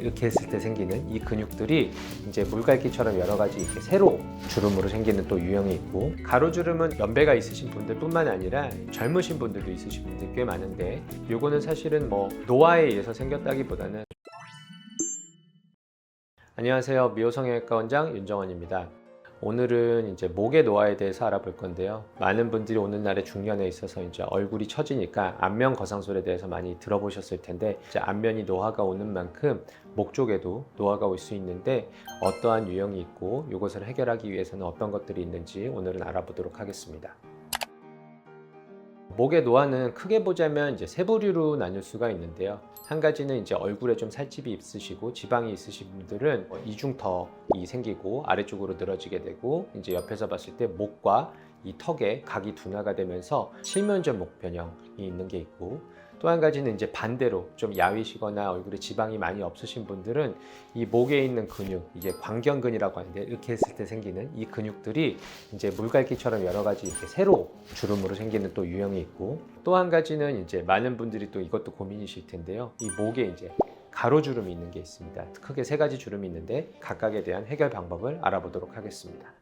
이렇게 했을 때 생기는 이 근육들이 이제 물갈기처럼 여러 가지 이렇게 세로 주름으로 생기는 또 유형이 있고, 가로주름은 연배가 있으신 분들뿐만 아니라 젊으신 분들도 있으신 분들 꽤 많은데, 요거는 사실은 뭐 노화에 의해서 생겼다기보다는. 안녕하세요, 미호성형외과 원장 윤정원입니다. 오늘은 이제 목의 노화에 대해서 알아볼 건데요. 많은 분들이 오늘날의 중년에 있어서 이제 얼굴이 처지니까 안면 거상술에 대해서 많이 들어보셨을 텐데, 이제 안면이 노화가 오는 만큼 목 쪽에도 노화가 올 수 있는데 어떠한 유형이 있고 이것을 해결하기 위해서는 어떤 것들이 있는지 오늘은 알아보도록 하겠습니다. 목의 노화는 크게 보자면 이제 세 부류로 나눌 수가 있는데요. 한 가지는 이제 얼굴에 좀 살집이 있으시고 지방이 있으신 분들은 이중턱이 생기고 아래쪽으로 늘어지게 되고, 이제 옆에서 봤을 때 목과 이 턱에 각이 둔화가 되면서 실면적 목 변형이 있는 게 있고, 또 한 가지는 이제 반대로 좀 야위시거나 얼굴에 지방이 많이 없으신 분들은 이 목에 있는 근육, 이게 광견근이라고 하는데, 이렇게 했을 때 생기는 이 근육들이 이제 물갈기처럼 여러 가지 이렇게 세로 주름으로 생기는 또 유형이 있고, 또 한 가지는 이제 많은 분들이 또 이것도 고민이실 텐데요. 이 목에 이제 가로주름이 있는 게 있습니다. 크게 세 가지 주름이 있는데 각각에 대한 해결 방법을 알아보도록 하겠습니다.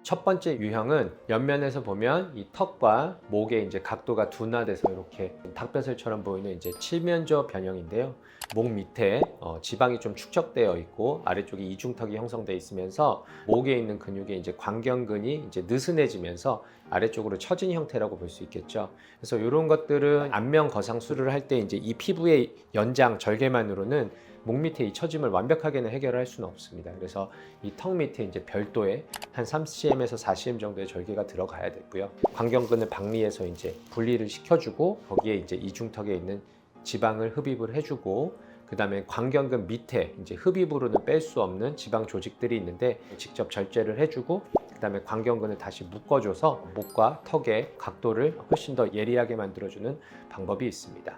첫 번째 유형은 옆면에서 보면 이 턱과 목의 이제 각도가 둔화돼서 이렇게 닭뼈살처럼 보이는 이제 칠면조 변형인데요. 목 밑에 지방이 좀 축적되어 있고 아래쪽에 이중턱이 형성되어 있으면서 목에 있는 근육의 이제 광견근이 이제 느슨해지면서 아래쪽으로 처진 형태라고 볼 수 있겠죠. 그래서 이런 것들은 안면 거상술을 할 때 이제 이 피부의 연장 절개만으로는 목 밑에 이 처짐을 완벽하게는 해결할 수는 없습니다. 그래서 이 턱 밑에 이제 별도의 한 3cm에서 4cm 정도의 절개가 들어가야 되고요. 광견근을 박리해서 이제 분리를 시켜주고, 거기에 이제 이중턱에 있는 지방을 흡입을 해주고, 그 다음에 광견근 밑에 이제 흡입으로는 뺄 수 없는 지방 조직들이 있는데 직접 절제를 해주고, 그 다음에 광견근을 다시 묶어줘서 목과 턱의 각도를 훨씬 더 예리하게 만들어주는 방법이 있습니다.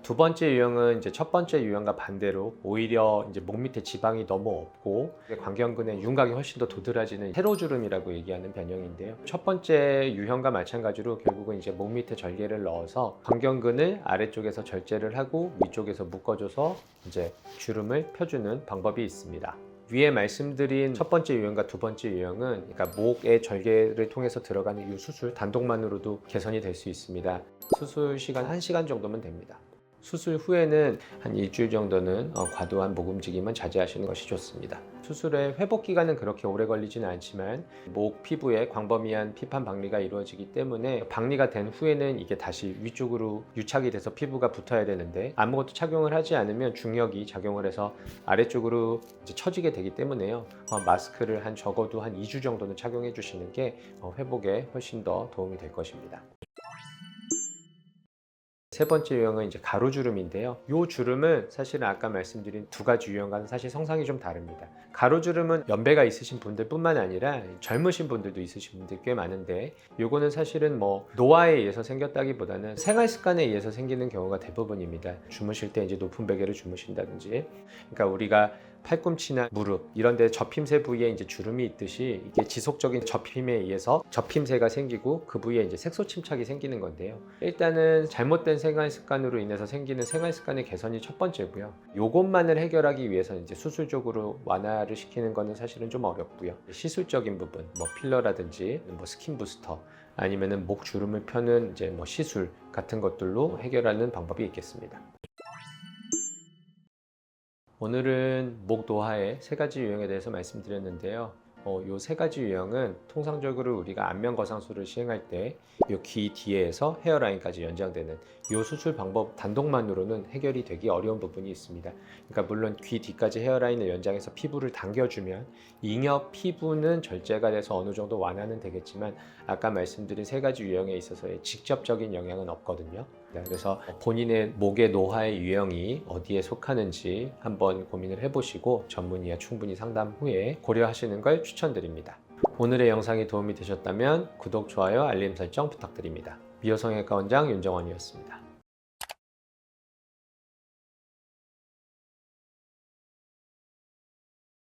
두 번째 유형은 이제 첫 번째 유형과 반대로 오히려 이제 목 밑에 지방이 너무 없고 광견근의 윤곽이 훨씬 더 도드라지는 세로주름이라고 얘기하는 변형인데요. 첫 번째 유형과 마찬가지로 결국은 이제 목 밑에 절개를 넣어서 광견근을 아래쪽에서 절제를 하고 위쪽에서 묶어줘서 이제 주름을 펴주는 방법이 있습니다. 위에 말씀드린 첫 번째 유형과 두 번째 유형은 그러니까 목의 절개를 통해서 들어가는 이 수술 단독만으로도 개선이 될 수 있습니다. 수술 시간 1시간 정도면 됩니다. 수술 후에는 한 일주일 정도는 과도한 목 움직임은 자제하시는 것이 좋습니다. 수술의 회복 기간은 그렇게 오래 걸리지는 않지만 목 피부에 광범위한 피판 박리가 이루어지기 때문에 박리가 된 후에는 이게 다시 위쪽으로 유착이 돼서 피부가 붙어야 되는데, 아무것도 착용을 하지 않으면 중력이 작용을 해서 아래쪽으로 이제 처지게 되기 때문에요. 마스크를 적어도 한 2주 정도는 착용해 주시는 게 회복에 훨씬 더 도움이 될 것입니다. 세 번째 유형은 이제 가로주름인데요. 이 주름은 사실은 아까 말씀드린 두 가지 유형과는 사실 성상이 좀 다릅니다. 가로주름은 연배가 있으신 분들뿐만 아니라 젊으신 분들도 있으신 분들 꽤 많은데, 요거는 사실은 뭐 노화에 의해서 생겼다기보다는 생활 습관에 의해서 생기는 경우가 대부분입니다. 주무실 때 이제 높은 베개를 주무신다든지, 그러니까 우리가 팔꿈치나 무릎 이런 데 접힘새 부위에 이제 주름이 있듯이 이게 지속적인 접힘에 의해서 접힘새가 생기고 그 부위에 이제 색소 침착이 생기는 건데요. 일단은 잘못된 생활 습관으로 인해서 생기는 생활 습관의 개선이 첫 번째고요. 요것만을 해결하기 위해서 이제 수술적으로 완화를 시키는 거는 사실은 좀 어렵고요. 시술적인 부분, 뭐 필러라든지 뭐 스킨 부스터 아니면은 목 주름을 펴는 이제 뭐 시술 같은 것들로 해결하는 방법이 있겠습니다. 오늘은 목 노화의 세 가지 유형에 대해서 말씀드렸는데요. 이 세 가지 유형은 통상적으로 우리가 안면 거상술을 시행할 때 이 귀 뒤에서 헤어라인까지 연장되는 이 수술 방법 단독만으로는 해결이 되기 어려운 부분이 있습니다. 그러니까 물론 귀 뒤까지 헤어라인을 연장해서 피부를 당겨주면 잉여 피부는 절제가 돼서 어느 정도 완화는 되겠지만, 아까 말씀드린 세 가지 유형에 있어서의 직접적인 영향은 없거든요. 그래서 본인의 목의 노화의 유형이 어디에 속하는지 한번 고민을 해보시고 전문의와 충분히 상담 후에 고려하시는 걸 추천드립니다. 오늘의 영상이 도움이 되셨다면 구독, 좋아요, 알림 설정 부탁드립니다. 미호성형외과 원장 윤정원이었습니다.